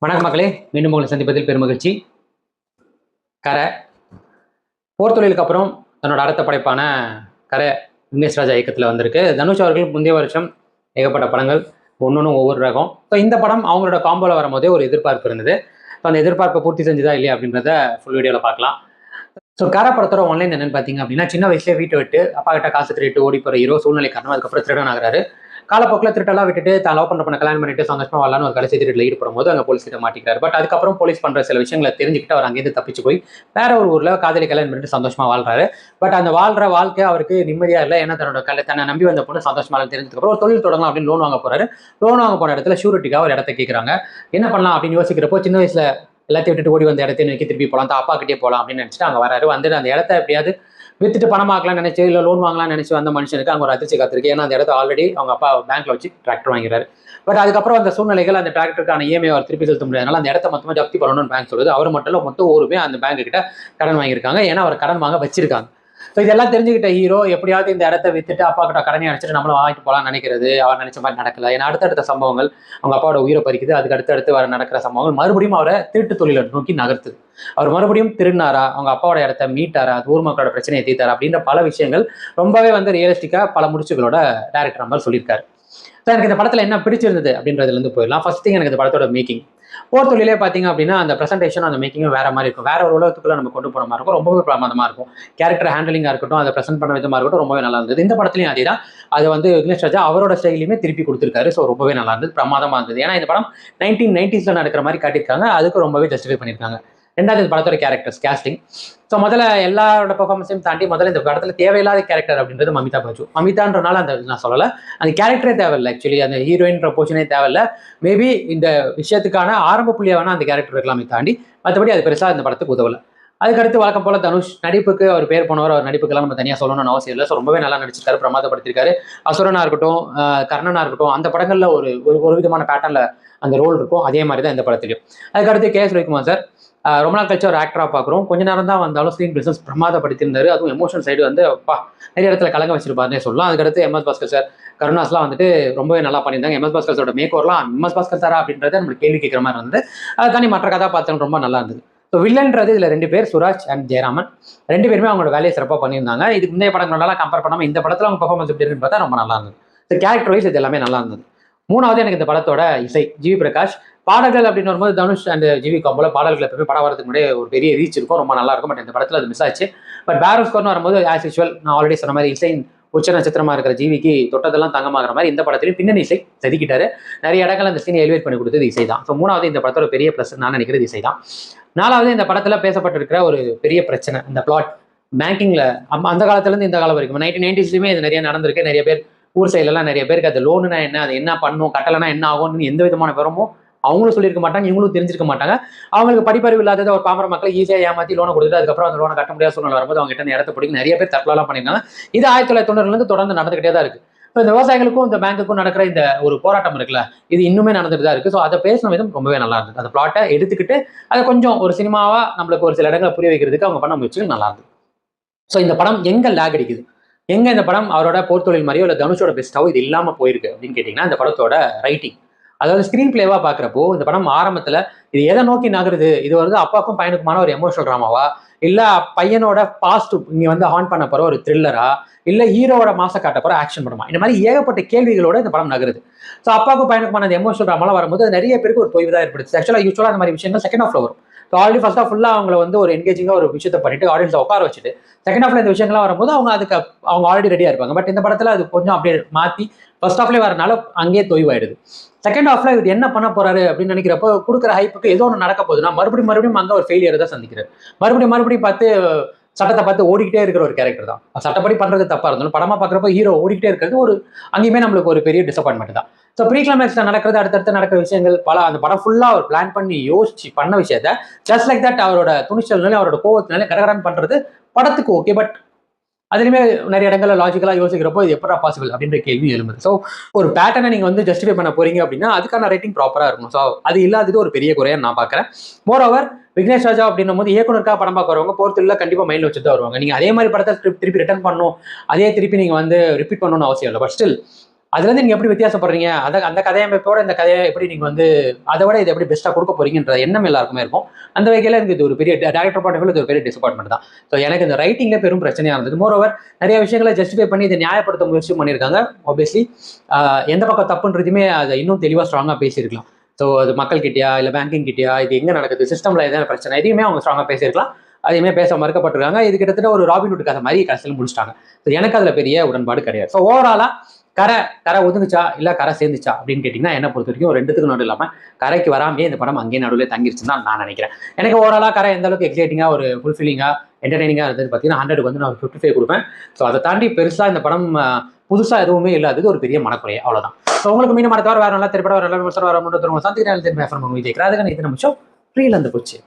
வணக்க மக்களே, மீண்டும் உங்களை சந்திப்பதில் பெருமகிழ்ச்சி. கரை போர் தொழிலுக்கு அப்புறம் தன்னோட அடுத்த படைப்பான கரை விக்னேஷ் ராஜா இயக்கத்தில் வந்திருக்கு. தனுஷ் அவர்கள் முந்தைய வருஷம் ஏகப்பட்ட படங்கள், ஒன்னொன்றும் ஒவ்வொரு ரகம். ஸோ இந்த படம் அவங்களோட காம்போல வரும்போதே ஒரு எதிர்பார்ப்பு இருந்தது. ஸோ அந்த எதிர்பார்ப்பை பூர்த்தி செஞ்சுதா இல்லையா அப்படின்றத ஃபுல் வீடியோவில் பார்க்கலாம். ஸோ கரை படத்தோட ஆன்லைன் என்னன்னு பார்த்தீங்க அப்படின்னா, சின்ன வயசுலேயே வீட்டை விட்டு அப்பா கிட்ட காசு திருட்டு ஓடி போகிற ஹீரோ சூழ்நிலை காரணம் அதுக்கப்புறம் திருடன் ஆகிறாரு. காலப்போக்கில் திருட்டெல்லாம் விட்டுட்டு தான் லவ் பண்ண கல்யாணம் பண்ணிட்டு சந்தோஷமா வரலான்னு ஒரு கடைசி திருட்டில் ஈடுபடும் போது அங்கே போலீஸ் கிட்ட மாட்டிக்கிறார். பட் அதுக்கப்புறம் போலீஸ் பண்ற சில விஷயங்களை தெரிஞ்சுக்கிட்டு அவர் அங்கேருந்து தப்பிச்சு போய் வேற ஒரு ஊர்ல காதலி கல்யாணம் பண்ணிட்டு சந்தோஷமா வாழ்றாரு. பட் அந்த வாழ்ற வாழ்க்கை அவருக்கு நிம்மதியா இல்லை. ஏன்னா தன்னை நம்பி வந்த பொண்ணு சந்தோஷமா தெரிஞ்சதுக்கு அப்புறம் ஒரு தொழில் தொடங்கலாம் அப்படின்னு லோன் வாங்க போறாரு. லோன் வாங்க போன இடத்துல ஷூரிட்டிக்காக ஒரு இடத்த கேட்குறாங்க. என்ன பண்ணலாம் அப்படின்னு யோசிக்கிறப்போ சின்ன வயசுல எல்லாத்தையும் விட்டுட்டு ஓடி வந்த இடத்தையும் நோக்கி திருப்பி போகலாம், அப்பா கிட்டே போகலாம் அப்படின்னு நினைச்சிட்டு அங்கே வராரு. வந்துட்டு அந்த இடத்த எப்படியாவது வித்துட்டு பணமாக்கலாம்னு நினைச்சு இல்லை லோன் வாங்கலாம்னு நினைச்சு வந்த மனுஷனுக்கு அங்கே ஒரு அதிர்ச்சி காத்திருக்கு. ஏன்னா அந்த இடத்த ஆல்ரெடி அவங்க அப்பா பேங்க்ல வச்சு டிராக்டர் வாங்கிறாரு. பட் அதுக்கப்புறம் அந்த சூழ்நிலைகள் அந்த டிராக்டருக்கான இஎம்ஐ அவர் திருப்பி செலுத்த முடியாதனால அந்த இடத்த மொத்தமாக ஜப்தி பண்ணணும்னு பேங்க் சொல்லுது. அவர் மட்டும் இல்லை, மொத்தம் ஊருமே அந்த பேங்க் கிட்ட கடன் வாங்கியிருக்காங்க. ஏன்னா அவர் கடன் வாங்க வச்சிருக்காங்க. ஸோ இதெல்லாம் தெரிஞ்சுக்கிட்ட ஹீரோ எப்படியாவது இந்த இடத்த வித்துட்டு அப்பா கிட்ட கடனை அடிச்சுட்டு நம்மளும் வாங்கிட்டு போகலாம்னு நினைக்கிறது அவர் நினைச்ச மாதிரி நடக்கல. ஏன்னா அடுத்தடுத்த சம்பவங்கள் அவங்க அப்பாவோட உயிரை பறிக்குது. அதுக்கு அடுத்தடுத்து வர நடக்கிற சம்பவங்கள் மறுபடியும் அவரை திருட்டு தொழிலை நோக்கி நகர்த்துது. அவர் மறுபடியும் திருநாரா, அவங்க அப்பாவோட இடத்த மீட்டாரா, அது ஊர் மக்களோட பிரச்சனையை தீர்த்தாரா அப்படின்ற பல விஷயங்கள் ரொம்பவே ரியலிஸ்டிக்கா பல முடிச்சுகளோட டைரக்டர் நம்பர் சொல்லியிருக்காரு. ஸோ எனக்கு இந்த படத்துல என்ன பிடிச்சிருந்தது அப்படின்றதுலேருந்து போயிடலாம். ஃபர்ஸ்ட் திங் எனக்கு இந்த படத்தோட மேக்கிங். போர் தொழிலே பார்த்தீங்க அப்படின்னா அந்த ப்ரெசன்டேஷன் அந்த மேக்கிங்கும் வேற மாதிரி இருக்கும். வேற ஒரு உலகத்துக்குள்ள நம்ம கொண்டு போன மாதிரி இருக்கும். ரொம்பவே பிரமாதமா இருக்கும். கேரக்டர் ஹேண்டலிங்காக இருக்கட்டும், அதை ப்ரெசென்ட் பண்ண விதமாக இருக்கட்டும், ரொம்பவே நல்லா இருந்தது. இந்த படத்துலையும் அதே தான். அது விக்னேஷ் ராஜா அவரோட ஸ்டைலையுமே திருப்பி கொடுத்துருக்காரு. ஸோ ரொம்பவே நல்லா இருந்தது, பிரமாதமா இருந்தது. ஏன்னா இந்த படம் 1990s நடக்கிற மாதிரி காட்டியிருக்காங்க. அதுக்கு ரொம்பவே ஜஸ்டிஃபை பண்ணியிருக்காங்க. ரெண்டாவது இந்த படத்தோட கேரக்டர்ஸ் கேஸ்டிங். ஸோ முதல்ல எல்லாரோட பெர்ஃபார்மன்ஸையும் தாண்டி முதல்ல இந்த படத்தில் தேவையில்லாத கேரக்டர் அப்படின்றது மமிதா பச்சு. மமிதான்றனால அந்த நான் சொல்லலை, அந்த கேரக்டரே தேவையில்லை. ஆக்சுவலி அந்த ஹீரோயின்ற போர்ஷனே தேவையில்லை. மேபி இந்த விஷயத்துக்கான ஆரம்ப புள்ளியாக வேணா அந்த கேரக்டர் இருக்கலாமே தாண்டி மற்றபடி அது பெருசாக இந்த படத்துக்கு உதவலை. அதுக்கடுத்து வழக்கம் போல தனுஷ் நடிப்புக்கு அவர் பேர் போனவர். அவர் நடிப்புக்கெல்லாம் நம்ம தனியாக சொல்லணும்னு அவசியம் இல்லை. ஸோ ரொம்பவே நல்லா நடிச்சிருக்காரு, பிரமாதப்படுத்திருக்காரு. அசுரனா இருக்கட்டும், கர்ணனா இருக்கட்டும், அந்த படங்களில் ஒரு விதமான பேட்டர்ல அந்த ரோல் இருக்கும். அதே மாதிரி தான் இந்த படத்துலையும். அதுக்கடுத்து கே.எஸ். ரவிக்குமார் சார் ரொம்ப நாள் கழிச்சு ஒரு ஆக்டராக பார்க்குறோம். கொஞ்ச நேரம் தான் வந்தாலும் ஸ்க்ரீன் பிரிசன்ஸ் பிரமாதப்படுத்தியிருந்தாரு. அதுவும் எமோஷன் சைடு நிறைய இடத்துல கலங்க வச்சிருப்பாருன்னே சொல்லலாம். அதுக்கடுத்து எம்.எஸ். பாஸ்கர் சார், கருணாஸ்லாம் ரொம்பவே நல்லா பண்ணியிருந்தாங்க. எம்.எஸ். பாஸ்கர் சாரோட மேக்கோர்லாம் எம்.எஸ். பாஸ்கர் சாரா அப்படின்றத நம்மளுக்கு கேள்வி கேட்குற மாதிரி இருந்தது. அதை தாண்டி மற்ற கதாபாத்திரம் ரொம்ப நல்லா இருந்தது. ஸோ வில்லன்றது இதில் 2 பேர், சுராஜ் அண்ட் ஜெயராமன். 2 பேருமே அவங்களோட வேலையை சிறப்பாக பண்ணியிருந்தாங்க. இதுக்கு முந்தைய படங்களெல்லாம் கம்பேர் பண்ணாமல் இந்த படத்தில் அவங்க பெர்ஃபார்மன்ஸ் எப்படி இருக்குன்னு பார்த்தா ரொம்ப நல்லா இருந்தது. ஸோ கேரக்டர் வைஸ் இது எல்லாமே நல்லா இருந்தது. மூணாவது எனக்கு இந்த படத்தோட இசை, ஜிவி பிரகாஷ். பாடல்கள் அப்படின்னு வரும்போது தனுஷ் அண்ட் ஜிவி காம்போல பாடல்கள் எப்பவுமே படம் வரதுக்கு முன்னாடி ஒரு பெரிய ரீச் இருக்கும், ரொம்ப நல்லா இருக்கும். பட் இந்த படத்தில் அது மிஸ் ஆச்சு. பட் பேரல் ஸ்கோர்னு வரும்போது ஆஸ் யூஷுவல் நான் ஆல்ரெடி சொன்ன மாதிரி இசை உச்ச நட்சத்திரமா இருக்கிற ஜிவிக்கு தொட்டதெல்லாம் தங்கமாகிற மாதிரி இந்த படத்திலையும் பின்னணி இசை செதுக்கிட்டாரு. நிறைய இடங்கள் அந்த சீனை எலிவேட் பண்ணி கொடுத்தது இசை தான். ஸோ மூணாவது இந்த படத்தோட பெரிய ப்ளஸ் நான் நினைக்கிறது இசை தான். நாலாவது இந்த படத்தில் பேசப்பட்டிருக்கிற ஒரு பெரிய பிரச்சனை, இந்த பிளாட் பேங்கிங்ல அந்த காலத்துலேருந்து இந்த காலம் வரைக்கும் 1990ஸ்லையுமே இது நிறைய நடந்திருக்கு. நிறைய பேர் ஊர் சைட்லலாம் நிறைய பேருக்கு அது லோனுனா என்ன, அது என்ன பண்ணும், கட்டலைன்னா என்ன ஆகும்னு எந்த விதமான விவரமும் அவங்களும் சொல்லியிருக்க மாட்டாங்க, இவங்களும் தெரிஞ்சிருக்க மாட்டாங்க. அவங்களுக்கு படிப்பறிவு இல்லாதது ஒரு பாமர மக்கள் ஈஸியாக ஏமாற்றி லோனை கொடுத்துட்டு அதுக்கப்புறம் அந்த லோனை கட்ட முடியாத சூழ்நிலை வரும்போது அவங்க கிட்ட அந்த இடத்த பிடிக்க நிறைய பேர் தற்கொலைலாம் பண்ணியிருக்காங்க. இது 1990லேருந்து தொடர்ந்து நடந்துகிட்டே தான் இருக்கு. இப்போ இந்த விவசாயிகளுக்கும் இந்த பேங்குக்கும் நடக்கிற இந்த ஒரு போராட்டம் இருக்குல்ல, இது இன்னுமே நடந்துட்டு தான் இருக்கு. ஸோ அதை பேசின விதம் ரொம்பவே நல்லா இருந்தது. அந்த பிளாட்டை எடுத்துக்கிட்டு அதை கொஞ்சம் ஒரு சினிமாவா நம்மளுக்கு ஒரு சில இடங்களை புரிய வைக்கிறதுக்கு அவங்க பண்ண முயற்சிகள் நல்லா இருந்தது. ஸோ இந்த படம் எங்க லேக் அடிக்குது, எங்க இந்த படம் அவரோட போர் தொழில் மாதிரியோ இல்லை தனுஷோட பெஸ்ட்டாவோ இது இல்லாமல் போயிருக்கு அப்படின்னு கேட்டிங்கன்னா, இந்த படத்தோட ரைட்டிங், அதாவது ஸ்க்ரீன் பிளேவா பார்க்குறப்போ இந்த படம் ஆரம்பத்தில் இது எதை நோக்கி நகருது, இது அப்பாவுக்கும் பையனுக்குமான ஒரு எமோஷனல் ட்ராமாவா, இல்லை பையனோட பாஸ்ட் இங்கே ஹான் பண்ண போகிற ஒரு த்ரில்லரா, இல்லை ஹீரோவோட மாச காட்ட போகிற ஆக்ஷன் படமா, இந்த மாதிரி ஏகப்பட்ட கேள்விகளோட இந்த படம் நகருது. ஸோ அப்பாவுக்கும் பையனுக்குமான அந்த எமோஷனல் ட்ராமாலாம் வரும்போது நிறைய பேருக்கு ஒரு தொய்வு தான் ஏற்படுது. யூஸ்வலாக அந்த மாதிரி விஷயங்கள் செகண்ட் ஹாஃப்ல வரும். ஸோ ஆல்ரெடி ஃபர்ஸ்ட் ஆஃப் ஃபுல்லாக அவங்களை ஒரு என்கேஜிங்காக ஒரு விஷயத்தை பண்ணிட்டு ஆடியன்ஸை உட்கார வச்சுட்டு செகண்ட் ஹாஃப்ல இந்த விஷயங்கள்லாம் வரும்போது அவங்க ஆல்ரெடி ரெடியாக இருப்பாங்க. பட் இந்த படத்தில் அது கொஞ்சம் அப்படியே மாற்றி ஃபர்ஸ்ட் ஹாஃப்லேயே வரனால அங்கேயே தொய்வாயிடுது. செகண்ட் ஹாஃப்ல இது என்ன பண்ண போறாரு அப்படின்னு நினைக்கிறப்போ கொடுக்குற ஹைப்புக்கு ஏதோ ஒன்று நடக்க போகுதுன்னா மறுபடியும் அங்கே ஒரு ஃபெயிலியர் தான் சந்திக்கிறார். மறுபடியும் பார்த்து சட்டத்தை பார்த்து ஓடிக்கிட்டே இருக்கிற ஒரு கேரக்டர் தான். சட்டப்படி பண்றது தப்பா இருந்தாலும் படமா பார்க்குறப்ப ஹீரோ ஓடிக்கிட்டே இருக்கிறது அங்கேயுமே நம்மளுக்கு ஒரு பெரிய டிசப்பாயின்மெண்ட் தான். ஸோ ப்ரீ கிளைமேக்ஸ்ல நடக்கிறது, அடுத்தடுத்து நடக்கிற விஷயங்கள் அந்த படம் ஃபுல்லா அவர் பிளான் பண்ணி யோசிச்சு பண்ண விஷயத்த ஜஸ்ட் லைக் தட் அவரோட துணிச்சல்னாலே அவரோட கோவத்தினாலே கடகடன் பண்றது படத்துக்கு ஓகே. பட் அதுலேயுமே நிறைய இடங்கள்ல லாஜிக்கலாக யோசிக்கிறப்போ இது எப்படா பாசிபிள் அப்படின்ற கேள்வி எழும்புது. ஸோ ஒரு பேட்டர்னை நீங்கள் ஜஸ்டிஃபை பண்ண போறீங்க அப்படின்னா அதுக்கான ரைட்டிங் ப்ராப்பராக இருக்கும். ஸோ அது இல்லாதது ஒரு பெரிய குறையாக நான் பார்க்குறேன். மோர் ஓவர் விக்னேஷ் ராஜா அப்படின்னும் போது இயக்குனருக்காக படம் பார்க்க வரவங்க போர்த்துல கண்டிப்பாக மைண்டில் வச்சுட்டு தான் வருவாங்க. நீங்கள் அதே மாதிரி படத்தை திருப்பி ரிட்டர்ன் பண்ணணும், அதே திருப்பி நீங்கள் ரிப்பீட் பண்ணணும்னு அவசியம் இல்லை. பட் ஸ்டில் அதுலேருந்து நீங்கள் எப்படி வித்தியாசப்படுறீங்க, அந்த கதையமைப்போட இந்த கதையை எப்படி நீங்கள் வந்து அதை விட இதை எப்படி பெஸ்ட்டாக கொடுக்க போறீங்கன்ற எண்ணம் எல்லாருக்குமே இருக்கும். அந்த வகையில் எனக்கு இது ஒரு பெரிய டேரக்டர் பாயிண்ட் ஆஃப் வியூ இது ஒரு பெரிய டிசப்பாயின்மெண்ட் தான். ஸோ எனக்கு இந்த ரைட்டிங்கில் பெரும் பிரச்சனையாக இருந்தது. மோரோவர் நிறைய விஷயங்களை ஜஸ்டிஃபை பண்ணி இதை நியாயப்படுத்த முயற்சி பண்ணியிருக்காங்க. ஆப்வியஸ்லி எந்த பக்கம் தப்புன்றதுமே அதை இன்னும் தெளிவாக ஸ்ட்ராங்காக பேசியிருக்கலாம். ஸோ அது மக்கள்கிட்டயா இல்லை பேங்கிங் கிட்டயா, இது எங்கே நடக்குது, சிஸ்டமில் எதாவது பிரச்சனை, எதையுமே அவங்க ஸ்ட்ராங்காக பேசியிருக்கலாம். அதையுமே பேச மறுக்கப்பட்டிருக்காங்க. இது கிட்டத்தட்ட ஒரு ராபின்ஹுட் கதை மாதிரி கடைசியில் முடிச்சிட்டாங்க. ஸோ எனக்கு அதில் பெரிய உடன்பாடு கிடையாது. ஸோ ஓவராலாக கரை ஒதுங்குச்சா இல்லை கரை சேர்ந்துச்சா அப்படின்னு கேட்டிங்கன்னா, என்ன பொறுத்த வரைக்கும் ரெண்டுத்துக்கும் நடுவில் இல்லாமல் கரைக்கு வராமே இந்த படம் அங்கேயே நடுவில் தங்கிருச்சுன்னு தான் நான் நினைக்கிறேன். எனக்கு ஓவராலாக கரை எந்த அளவுக்கு எக்ஸைட்டிங்காக ஒரு ஃபுல்ஃபில்லிங்காக என்டர்டெய்னிங்காக இருந்தது பார்த்தீங்கன்னா 100க்கு வந்து நான் 55 கொடுப்பேன். ஸோ அதை தாண்டி பெருசாக இந்த படம் புதுசாக எதுவுமே இல்லாதது ஒரு பெரிய மனக்குறையே, அவ்வளோதான். ஸோ உங்களுக்கு மீண்டும் மன தவிர வேறு நல்லா திரைப்படம் வேறு விமர்சனம் வர முடியும். சந்திக்கிறேன். விஜய் கிராதகன் இது நம்ம ஷோ ஃப்ரீல இருந்து போச்சு.